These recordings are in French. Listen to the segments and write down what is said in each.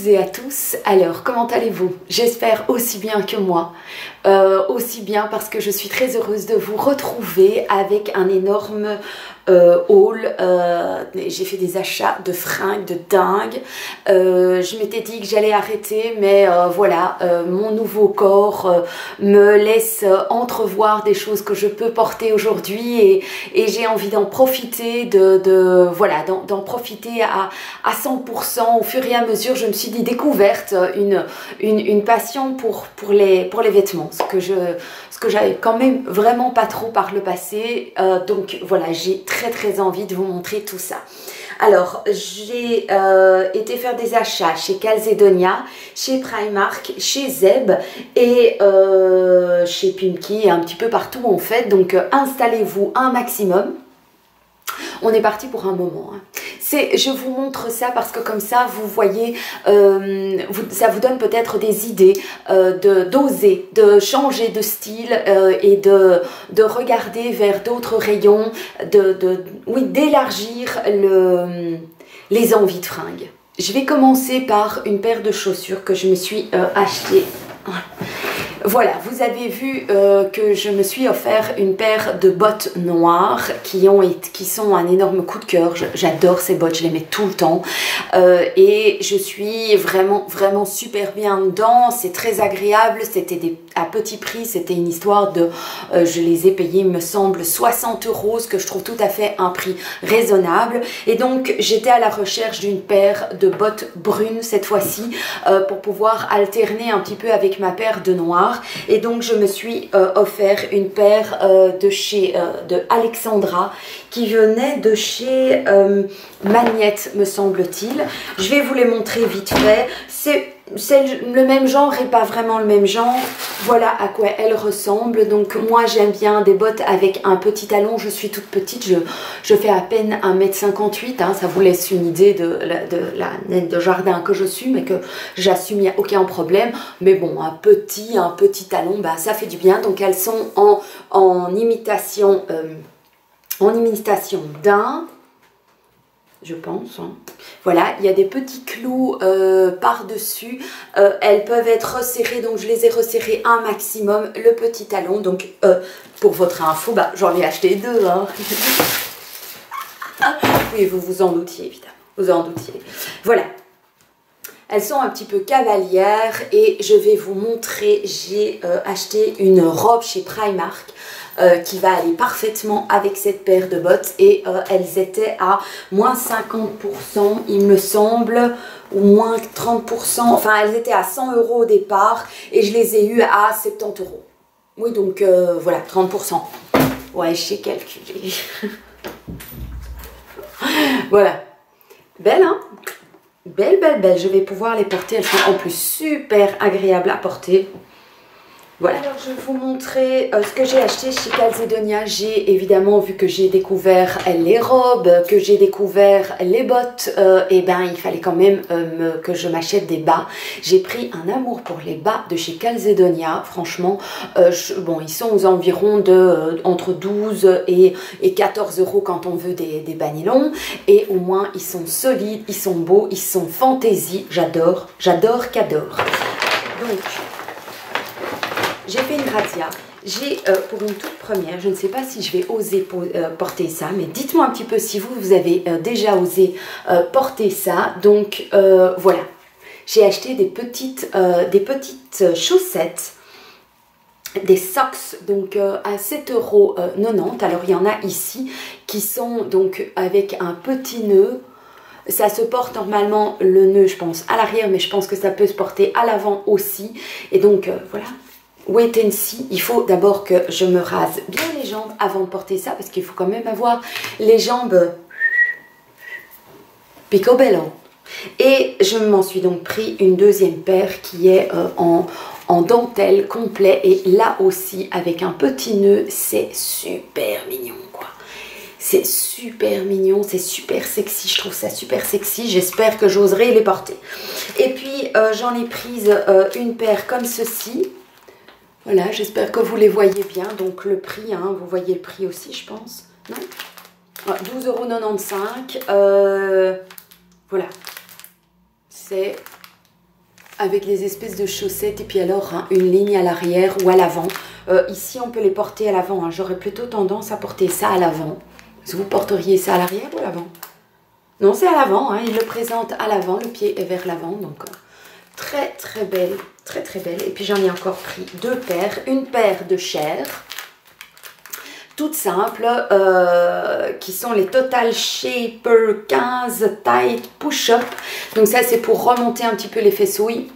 toutes et à tous. Alors, comment allez-vous? J'espère aussi bien que moi. Aussi bien parce que je suis très heureuse de vous retrouver avec un énorme haul. J'ai fait des achats de fringues de dingue. Je m'étais dit que j'allais arrêter, mais voilà, mon nouveau corps me laisse entrevoir des choses que je peux porter aujourd'hui et j'ai envie d'en profiter, voilà, d'en profiter à 100%. Au fur et à mesure, je me suis dit découverte une passion pour les vêtements, ce que j'avais quand même vraiment pas trop par le passé. Donc voilà, j'ai très envie de vous montrer tout ça. Alors, j'ai été faire des achats chez Calzedonia, chez Primark, chez Zeb et chez Pimki et un petit peu partout en fait. Donc, installez-vous un maximum. On est parti pour un moment. Hein. Je vous montre ça parce que comme ça, vous voyez, ça vous donne peut-être des idées d'oser, de changer de style et de regarder vers d'autres rayons, oui, d'élargir les envies de fringues. Je vais commencer par une paire de chaussures que je me suis achetée. Voilà, vous avez vu que je me suis offert une paire de bottes noires qui sont un énorme coup de cœur. J'adore ces bottes, je les mets tout le temps et je suis vraiment super bien dedans. C'est très agréable, c'était à petit prix, c'était une histoire de... je les ai payées, il me semble, 60 €, ce que je trouve tout à fait un prix raisonnable. Et donc, j'étais à la recherche d'une paire de bottes brunes cette fois-ci pour pouvoir alterner un petit peu avec ma paire de noires. Et donc je me suis offert une paire de Alexandra qui venait de chez Magnette, me semble-t-il. Je vais vous les montrer vite fait. C'est le même genre et pas vraiment le même genre. Voilà à quoi elles ressemblent. Donc moi j'aime bien des bottes avec un petit talon. Je suis toute petite, je fais à peine 1,58 m. Hein. Ça vous laisse une idée de la naine de jardin que je suis, mais que j'assume, il n'y a aucun problème. Mais bon, un petit talon, bah, ça fait du bien. Donc elles sont en imitation d'un... je pense. Hein. Voilà, il y a des petits clous par-dessus. Elles peuvent être resserrées, donc je les ai resserrées un maximum. Le petit talon, donc pour votre info, bah, j'en ai acheté deux. Hein. Oui, vous vous en doutiez, évidemment. Vous en doutiez. Voilà. Elles sont un petit peu cavalières et je vais vous montrer. J'ai acheté une robe chez Primark. Qui va aller parfaitement avec cette paire de bottes et elles étaient à moins 50% il me semble, ou moins 30%, enfin elles étaient à 100 € au départ et je les ai eues à 70 €. Oui, donc voilà, 30%. Ouais, j'ai calculé. Voilà. Belle, hein? Belle. Je vais pouvoir les porter. Elles sont en plus super agréables à porter. Voilà. Alors je vais vous montrer ce que j'ai acheté chez Calzedonia. J'ai évidemment, vu que j'ai découvert les robes, que j'ai découvert les bottes, et ben il fallait quand même que je m'achète des bas. J'ai pris un amour pour les bas de chez Calzedonia. Franchement, bon, ils sont aux environs de entre 12 et 14 € quand on veut des bas nylon. Et au moins ils sont solides, ils sont beaux, ils sont fantaisie. J'adore qu'adore. Donc... j'ai fait une razzia. J'ai pour une toute première, je ne sais pas si je vais oser porter ça, mais dites-moi un petit peu si vous avez déjà osé porter ça. Donc voilà, j'ai acheté des petites chaussettes, des socks donc à 7,90 €. Alors il y en a ici qui sont donc avec un petit nœud. Ça se porte normalement le nœud, je pense, à l'arrière, mais je pense que ça peut se porter à l'avant aussi. Et donc voilà. Wait and see, il faut d'abord que je me rase bien les jambes avant de porter ça parce qu'il faut quand même avoir les jambes picobello. Et je m'en suis donc pris une deuxième paire qui est en dentelle complet et là aussi avec un petit nœud. C'est super mignon quoi. C'est super mignon, c'est super sexy, je trouve ça super sexy. J'espère que j'oserai les porter. Et puis j'en ai prise une paire comme ceci. Voilà, j'espère que vous les voyez bien. Donc le prix, hein, vous voyez le prix aussi, je pense. Non, 12,95 €. Voilà. C'est avec les espèces de chaussettes et puis alors hein, une ligne à l'arrière ou à l'avant. Ici, on peut les porter à l'avant. Hein. J'aurais plutôt tendance à porter ça à l'avant. Vous porteriez ça à l'arrière ou à l'avant? Non, c'est à l'avant. Hein. Il le présente à l'avant. Le pied est vers l'avant. Donc, très, très belle. Très, très belle. Et puis, j'en ai encore pris 2 paires. Une paire de chair. Toutes simples. Qui sont les Total Shaper 15 Tight Push-Up. Donc, ça, c'est pour remonter un petit peu les fessouilles.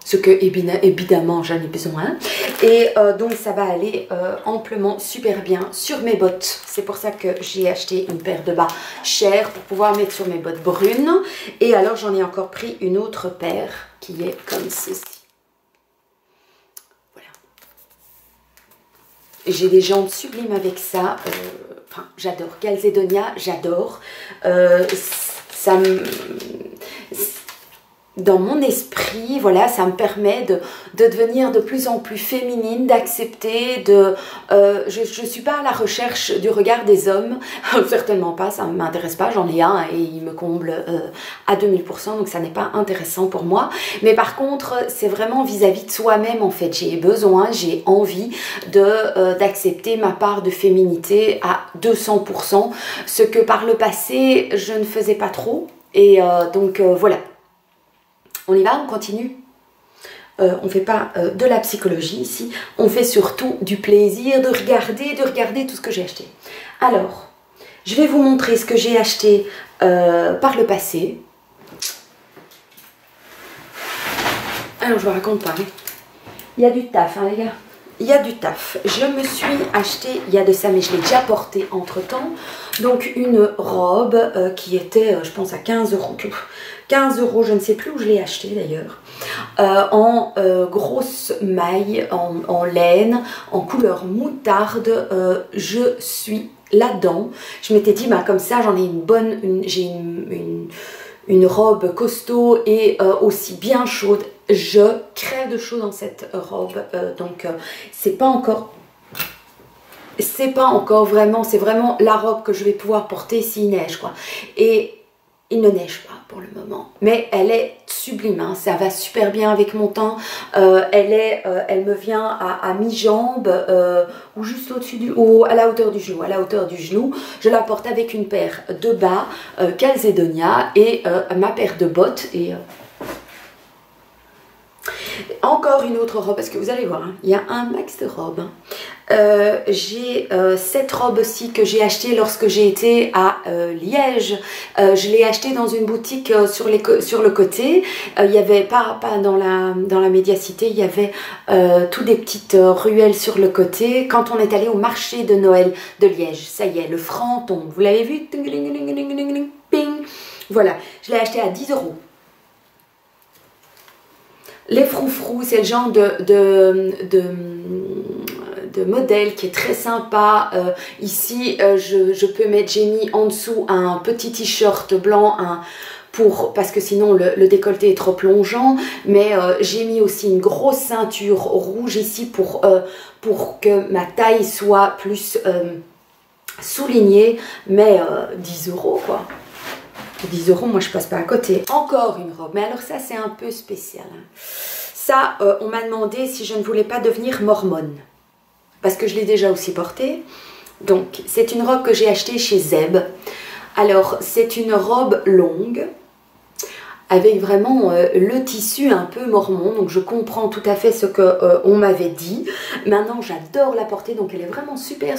Ce que évidemment j'en ai besoin et donc ça va aller amplement super bien sur mes bottes. C'est pour ça que j'ai acheté une paire de bas chers pour pouvoir mettre sur mes bottes brunes. Et alors j'en ai encore pris une autre paire qui est comme ceci. Voilà. J'ai des jambes sublimes avec ça. Enfin j'adore. Calzedonia, j'adore. Ça me... Dans mon esprit, voilà, ça me permet de devenir de plus en plus féminine, d'accepter, je ne suis pas à la recherche du regard des hommes, certainement pas, ça ne m'intéresse pas, j'en ai un et il me comble à 2000%, donc ça n'est pas intéressant pour moi. Mais par contre, c'est vraiment vis-à-vis de soi-même en fait, j'ai besoin, j'ai envie d'accepter ma part de féminité à 200%, ce que par le passé, je ne faisais pas trop. Et donc voilà. On y va, on continue. On ne fait pas de la psychologie ici. On fait surtout du plaisir de regarder tout ce que j'ai acheté. Alors, je vais vous montrer ce que j'ai acheté par le passé. Alors, je vous raconte pas. Hein. Il y a du taf, hein, les gars. Il y a du taf. Je me suis acheté, il y a de ça, mais je l'ai déjà porté entre temps. Donc, une robe qui était, je pense, à 15 €. 15 €, je ne sais plus où je l'ai acheté d'ailleurs, en grosse maille, en laine, en couleur moutarde. Je suis là-dedans. Je m'étais dit, bah, comme ça, j'en ai une bonne, j'ai une robe costaud et aussi bien chaude. Je crève de chaud dans cette robe, donc c'est pas encore vraiment, c'est vraiment la robe que je vais pouvoir porter s'il neige, quoi. Et il ne neige pas pour le moment, mais elle est sublime, hein. Ça va super bien avec mon teint. Elle me vient à mi-jambe ou juste au-dessus à la hauteur du genou. À la hauteur du genou, je la porte avec une paire de bas Calzedonia et ma paire de bottes et encore une autre robe, parce que vous allez voir, hein, il y a un max de robes. J'ai cette robe aussi que j'ai achetée lorsque j'ai été à Liège. Je l'ai achetée dans une boutique sur le côté. Il y avait pas dans la médiacité, il y avait toutes des petites ruelles sur le côté. Quand on est allé au marché de Noël de Liège, ça y est, le franc tombe. Vous l'avez vu? Voilà, je l'ai acheté à 10 €. Les froufrous, c'est le genre de modèle qui est très sympa. Ici, je peux mettre, j'ai mis en dessous un petit t-shirt blanc parce que sinon le décolleté est trop plongeant. Mais j'ai mis aussi une grosse ceinture rouge ici pour que ma taille soit plus soulignée. Mais 10 € quoi. 10 €, moi je passe pas à côté. Encore une robe, mais alors ça c'est un peu spécial. Hein. Ça, on m'a demandé si je ne voulais pas devenir mormone. Parce que je l'ai déjà aussi portée. Donc, c'est une robe que j'ai achetée chez Zeb. Alors, c'est une robe longue. Avec vraiment le tissu un peu mormon. Donc, je comprends tout à fait ce qu'on m'avait dit. Maintenant, j'adore la porter. Donc, elle est vraiment super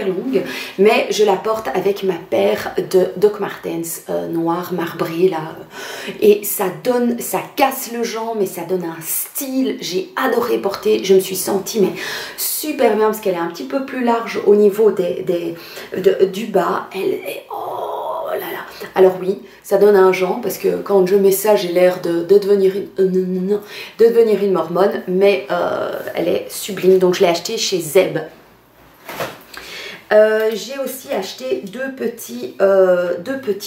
longue. Mais je la porte avec ma paire de Doc Martens noir marbré là. Et ça casse le genre, mais ça donne un style. J'ai adoré porter. Je me suis sentie mais super bien parce qu'elle est un petit peu plus large au niveau du bas. Elle est... Oh là là. Alors oui, ça donne un genre parce que quand je mets ça, j'ai l'air de devenir une mormone. Mais elle est sublime. Donc je l'ai achetée chez Zeb. J'ai aussi acheté deux petits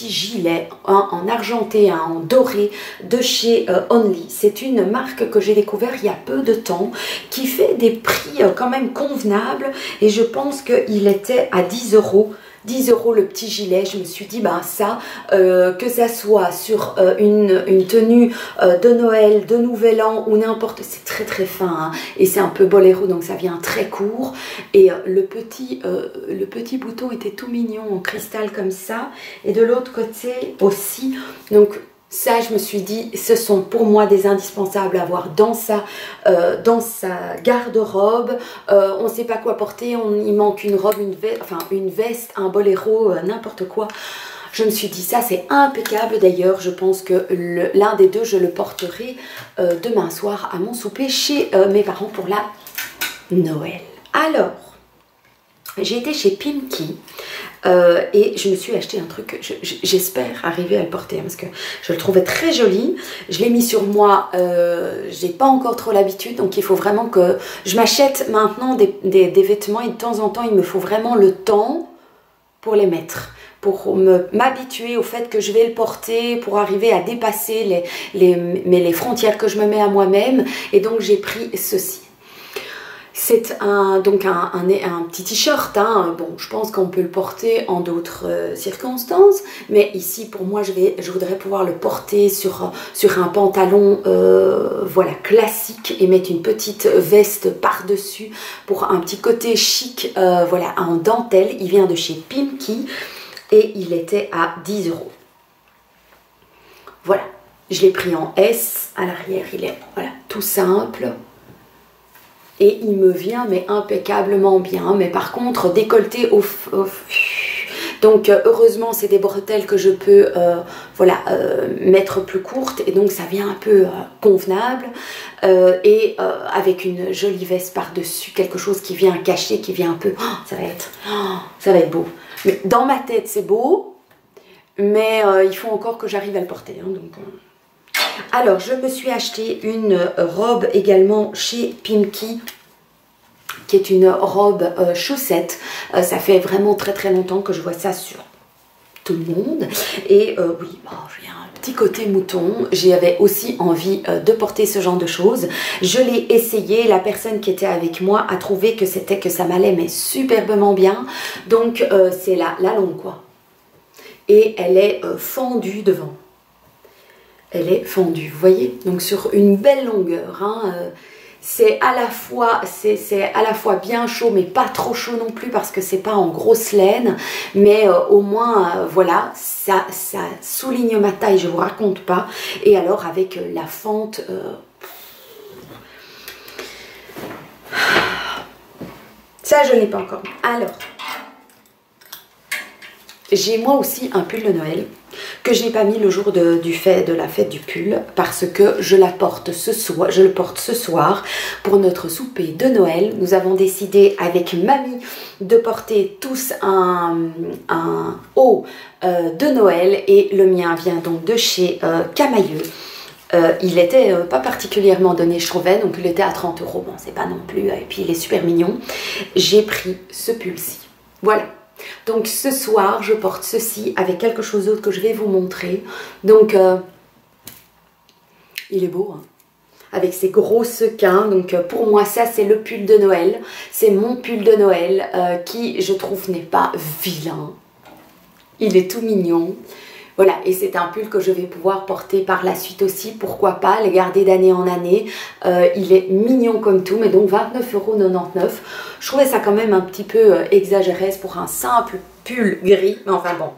gilets, un en argenté, un en doré de chez Only. C'est une marque que j'ai découvert il y a peu de temps qui fait des prix quand même convenables et je pense qu'il était à 10 €. 10 € le petit gilet. Je me suis dit, ben ça, que ça soit sur une tenue de Noël, de Nouvel An ou n'importe, c'est très très fin hein, et c'est un peu boléro donc ça vient très court. Et le petit bouton était tout mignon en cristal comme ça. Et de l'autre côté aussi, donc ça, je me suis dit, ce sont pour moi des indispensables à avoir dans sa garde-robe. On ne sait pas quoi porter, il manque une robe, une veste, un boléro, n'importe quoi. Je me suis dit, ça c'est impeccable. D'ailleurs, je pense que l'un des deux, je le porterai demain soir à mon souper chez mes parents pour la Noël. Alors, j'ai été chez Pimkie. Et je me suis acheté un truc, j'espère arriver à le porter hein, parce que je le trouvais très joli. Je l'ai mis sur moi, j'ai pas encore trop l'habitude, donc il faut vraiment que je m'achète maintenant des vêtements et de temps en temps il me faut vraiment le temps pour les mettre, pour m'habituer au fait que je vais le porter, pour arriver à dépasser les frontières que je me mets à moi-même. Et donc j'ai pris ceci. C'est un petit t-shirt, hein. Bon, je pense qu'on peut le porter en d'autres circonstances, mais ici pour moi je voudrais pouvoir le porter sur un pantalon voilà, classique et mettre une petite veste par-dessus pour un petit côté chic, voilà, en dentelle. Il vient de chez Pimkie et il était à 10 €. Voilà, je l'ai pris en S, à l'arrière il est voilà, tout simple. Et il me vient mais impeccablement bien, mais par contre décolleté donc heureusement c'est des bretelles que je peux voilà, mettre plus courtes et donc ça vient un peu convenable et avec une jolie veste par dessus, quelque chose qui vient cacher, qui vient un peu, ça va être beau. Mais dans ma tête c'est beau, mais il faut encore que j'arrive à le porter hein, donc alors, je me suis acheté une robe également chez Pimkie, qui est une robe chaussette. Ça fait vraiment très très longtemps que je vois ça sur tout le monde. Et oui, j'ai un petit côté mouton. J'avais aussi envie de porter ce genre de choses. Je l'ai essayé. La personne qui était avec moi a trouvé que ça m'allait mais superbement bien. Donc, c'est la longue quoi. Et elle est fendue devant. Elle est fendue, vous voyez, donc sur une belle longueur hein, c'est à la fois bien chaud mais pas trop chaud non plus parce que c'est pas en grosse laine, mais au moins voilà, ça souligne ma taille, je vous raconte pas. Et alors avec la fente ça je ne l'ai pas encore. Alors j'ai moi aussi un pull de Noël que je n'ai pas mis le jour de la fête du pull parce que je le porte ce soir pour notre souper de Noël. Nous avons décidé avec mamie de porter tous un haut de Noël et le mien vient donc de chez Camailleux. Il était pas particulièrement donné, je trouvais, donc il était à 30 €. Bon, c'est pas non plus, et puis il est super mignon. J'ai pris ce pull-ci. Voilà. Donc ce soir, je porte ceci avec quelque chose d'autre que je vais vous montrer. Donc, il est beau, hein, avec ses gros sequins. Donc pour moi, ça c'est le pull de Noël. C'est mon pull de Noël qui, je trouve, n'est pas vilain. Il est tout mignon. Voilà, et c'est un pull que je vais pouvoir porter par la suite aussi, pourquoi pas, le garder d'année en année. Il est mignon comme tout, mais donc 29,99 €. Je trouvais ça quand même un petit peu exagéré pour un simple pull gris, mais enfin bon,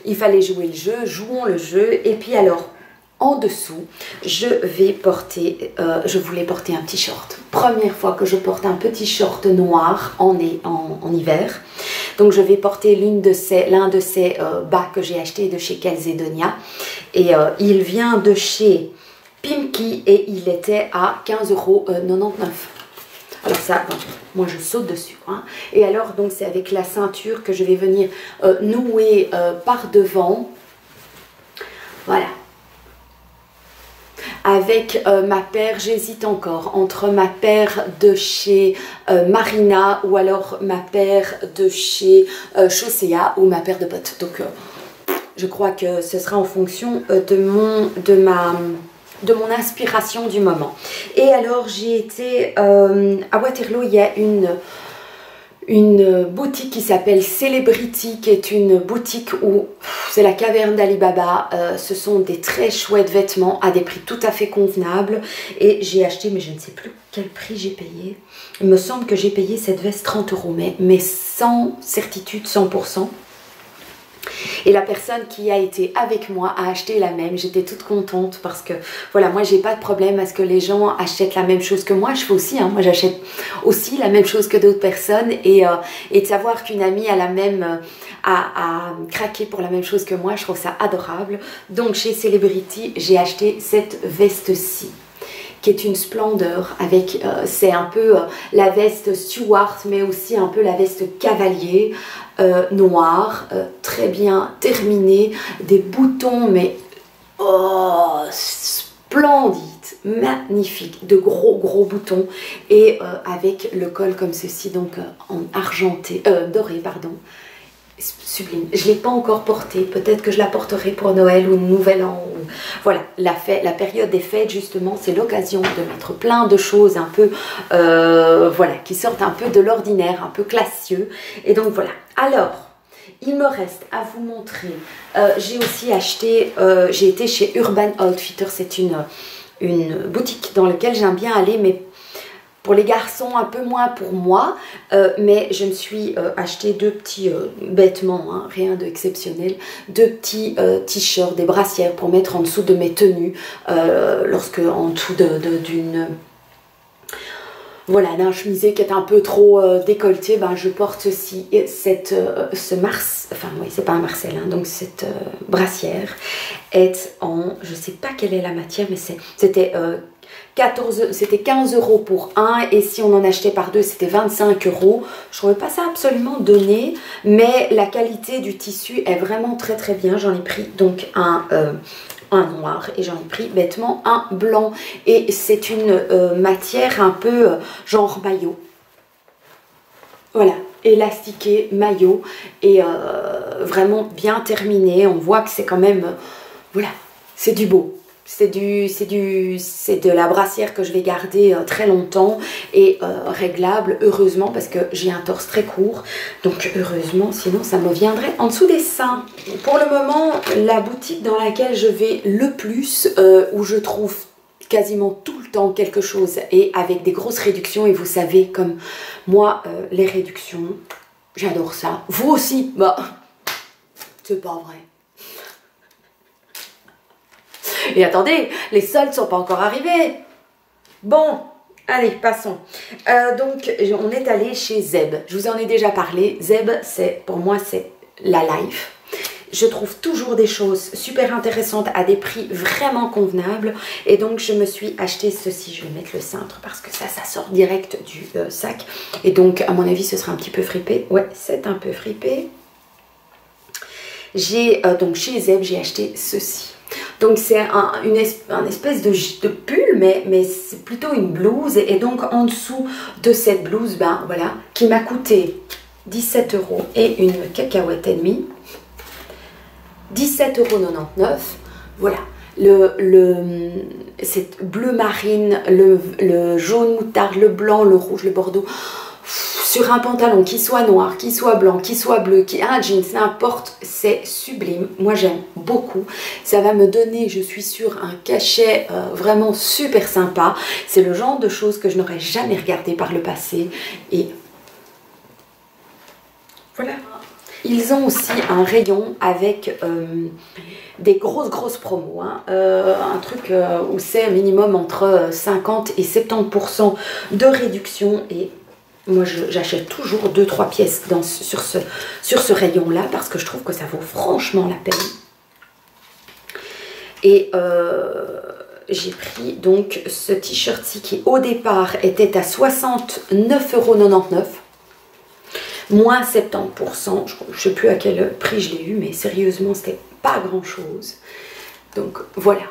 il fallait jouer le jeu, jouons le jeu. Et puis alors, en dessous, je voulais porter un petit short. Première fois que je porte un petit short noir en hiver. Donc je vais porter l'un de ces bas que j'ai acheté de chez Calzedonia. Et il vient de chez Pimkie et il était à 15,99 €. Alors ça, bon, moi je saute dessus. Hein. Et alors donc c'est avec la ceinture que je vais venir nouer par devant. Voilà. Avec ma paire, j'hésite encore entre ma paire de chez Marina ou alors ma paire de chez Chaussea ou ma paire de bottes. Donc je crois que ce sera en fonction de mon inspiration du moment. Et alors j'ai été à Waterloo, il y a une boutique qui s'appelle Celebrity, qui est une boutique où c'est la caverne d'Ali Baba. Ce sont des très chouettes vêtements à des prix tout à fait convenables. Et j'ai acheté, mais je ne sais plus quel prix j'ai payé. Il me semble que j'ai payé cette veste 30 €, mais sans certitude 100%. Et la personne qui a été avec moi a acheté la même. J'étais toute contente parce que voilà, moi j'ai pas de problème à ce que les gens achètent la même chose que moi. Je fais aussi, hein, moi j'achète aussi la même chose que d'autres personnes, et de savoir qu'une amie a la même a craqué pour la même chose que moi, je trouve ça adorable. Donc chez Celebrity, j'ai acheté cette veste-ci, qui est une splendeur avec, c'est un peu la veste Stuart, mais aussi un peu la veste cavalier, noire, très bien terminée, des boutons, mais oh, splendides, magnifiques, de gros boutons, et avec le col comme ceci, donc en argenté, doré, pardon. Sublime. Je ne l'ai pas encore portée, peut-être que je la porterai pour Noël ou Nouvel An. Ou... Voilà, la période des fêtes justement, c'est l'occasion de mettre plein de choses un peu, voilà, qui sortent un peu de l'ordinaire, un peu classieux. Et donc voilà. Alors, il me reste à vous montrer, j'ai aussi acheté, j'ai été chez Urban Outfitters, c'est une boutique dans laquelle j'aime bien aller, mais pour les garçons, un peu moins pour moi, mais je me suis acheté deux petits vêtements, hein, rien d'exceptionnel, deux petits t-shirts, des brassières pour mettre en dessous de mes tenues, lorsque en dessous d'une... Voilà, d'un chemisier qui est un peu trop décolleté, ben je porte ceci, enfin oui, c'est pas un Marcel, hein, donc cette brassière est en, je sais pas quelle est la matière, mais c'était 15 € pour un, et si on en achetait par deux, c'était 25 €. Je trouvais pas ça absolument donné, mais la qualité du tissu est vraiment très bien. J'en ai pris donc un noir, et j'en ai pris bêtement un blanc, et c'est une matière un peu genre maillot, voilà, élastiqué maillot, et vraiment bien terminé. On voit que c'est quand même, voilà, c'est du beau. C'est de la brassière que je vais garder très longtemps, et réglable, heureusement, parce que j'ai un torse très court. Donc heureusement, sinon ça me viendrait en dessous des seins. Pour le moment, la boutique dans laquelle je vais le plus, où je trouve quasiment tout le temps quelque chose, et avec des grosses réductions, et vous savez comme moi, les réductions, j'adore ça. Vous aussi? Bah, c'est pas vrai. Et attendez, les soldes ne sont pas encore arrivés. Bon, allez, passons. Donc, on est allé chez Zeb. Je vous en ai déjà parlé. Zeb, pour moi, c'est la life. Je trouve toujours des choses super intéressantes à des prix vraiment convenables. Et donc, je me suis acheté ceci. Je vais mettre le cintre parce que ça sort direct du sac. Et donc, à mon avis, ce sera un petit peu fripé. Ouais, c'est un peu fripé. Donc, chez Zeb, j'ai acheté ceci. Donc c'est une espèce de pull, mais c'est plutôt une blouse. Et donc en dessous de cette blouse, ben voilà, qui m'a coûté 17 € et une cacahuète et demie. 17,99 €. Voilà. C'est bleu marine, le jaune moutarde, le blanc, le rouge, le bordeaux. Sur un pantalon qui soit noir, qui soit blanc, qui soit bleu, un jeans, n'importe, c'est sublime. Moi j'aime beaucoup. Ça va me donner, je suis sûre, un cachet vraiment super sympa. C'est le genre de choses que je n'aurais jamais regardé par le passé. Et voilà. Ils ont aussi un rayon avec des grosses promos, hein. Un truc où c'est minimum entre 50 et 70% de réduction, et moi j'achète toujours 2-3 pièces sur ce rayon là, parce que je trouve que ça vaut franchement la peine. Et j'ai pris donc ce t-shirt-ci qui au départ était à 69,99 €, moins 70%, je ne sais plus à quel prix je l'ai eu, mais sérieusement c'était pas grand chose. Donc voilà.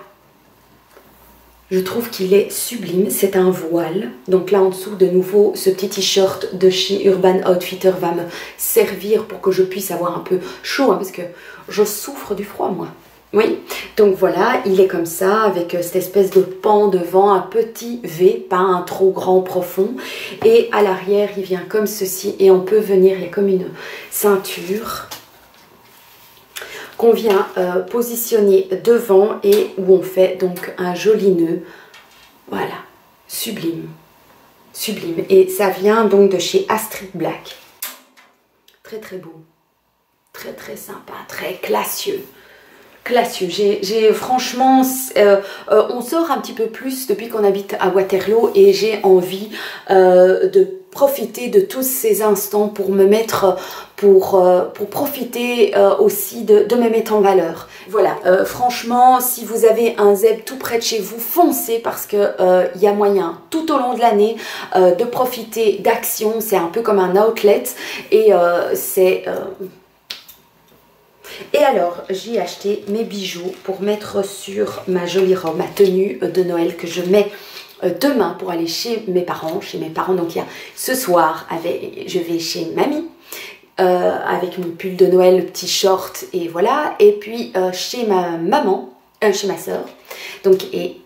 Je trouve qu'il est sublime, c'est un voile. Donc là en dessous, de nouveau, ce petit t-shirt de chez Urban Outfitters va me servir pour que je puisse avoir un peu chaud, hein, parce que je souffre du froid moi. Oui, donc voilà, il est comme ça, avec cette espèce de pan devant, un petit V, pas un trop grand profond. Et à l'arrière, il vient comme ceci. Et on peut venir, il y a comme une ceinture qu'on vient positionner devant et où on fait donc un joli nœud. Voilà, sublime, sublime. Et ça vient donc de chez Astrid Black. Très très beau, très très sympa, très classieux. Classieux. Franchement, on sort un petit peu plus depuis qu'on habite à Waterloo et j'ai envie de profiter de tous ces instants pour me mettre, pour profiter aussi de me mettre en valeur. Voilà, franchement, si vous avez un Zeb tout près de chez vous, foncez parce que il y a moyen tout au long de l'année de profiter d'actions. C'est un peu comme un outlet et Et alors, j'ai acheté mes bijoux pour mettre sur ma jolie robe, ma tenue de Noël que je mets demain pour aller chez mes parents. Donc il y a ce soir, je vais chez mamie avec mon pull de Noël, le petit short et voilà. Et puis chez ma maman, chez ma soeur. Donc et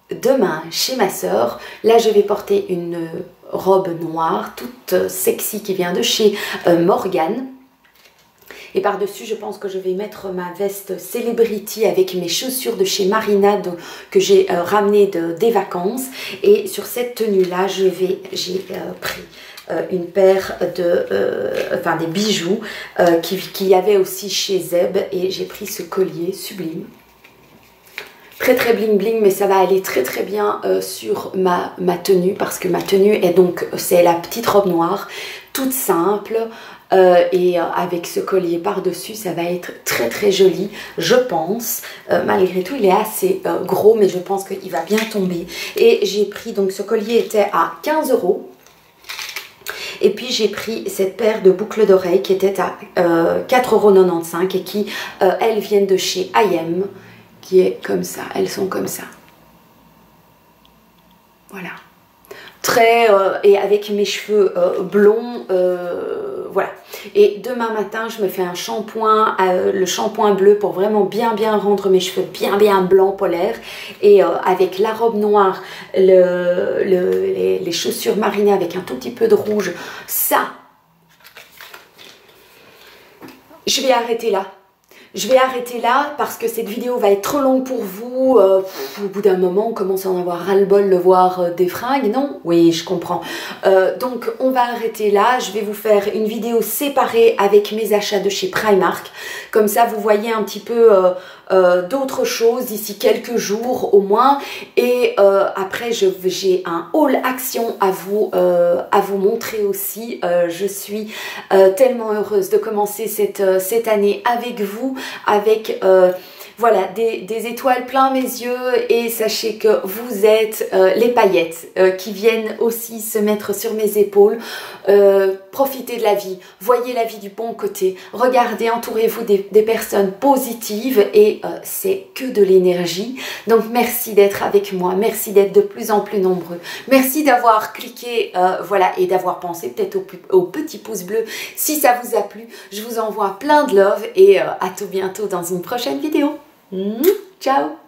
demain chez ma soeur, là je vais porter une robe noire toute sexy qui vient de chez Morgane. Et par-dessus, je pense que je vais mettre ma veste Celebrity avec mes chaussures de chez Marina que j'ai ramenées des vacances. Et sur cette tenue-là, j'ai pris une paire des bijoux qu'il y avait aussi chez Zeb. Et j'ai pris ce collier sublime. Très très bling bling, mais ça va aller très très bien sur ma tenue parce que ma tenue est donc, c'est la petite robe noire, toute simple. Et avec ce collier par-dessus, ça va être très très joli, je pense. Malgré tout, il est assez gros, mais je pense qu'il va bien tomber. Et j'ai pris, donc ce collier était à 15 €. Et puis j'ai pris cette paire de boucles d'oreilles qui était à 4,95 € et qui, elles, viennent de chez I.M, qui est comme ça. Elles sont comme ça. Voilà. Très, et avec mes cheveux blonds, voilà. Et demain matin, je me fais un shampoing, le shampoing bleu pour vraiment bien rendre mes cheveux bien blanc polaire. Et avec la robe noire, les chaussures Marina avec un tout petit peu de rouge, ça, je vais arrêter là. Je vais arrêter là parce que cette vidéo va être trop longue pour vous. Au bout d'un moment, on commence à en avoir ras-le-bol de voir des fringues, non? Oui, je comprends. Donc, on va arrêter là. Je vais vous faire une vidéo séparée avec mes achats de chez Primark. Comme ça, vous voyez un petit peu d'autres choses d'ici quelques jours au moins. Et après, j'ai un haul action à vous montrer aussi. Je suis tellement heureuse de commencer cette année avec vous, avec voilà, des étoiles plein mes yeux, et sachez que vous êtes les paillettes qui viennent aussi se mettre sur mes épaules. Profitez de la vie, voyez la vie du bon côté, regardez, entourez-vous des personnes positives et c'est que de l'énergie. Donc merci d'être avec moi, merci d'être de plus en plus nombreux, merci d'avoir cliqué voilà, et d'avoir pensé peut-être au petit pouce bleu si ça vous a plu. Je vous envoie plein de love et à tout bientôt dans une prochaine vidéo. Ciao!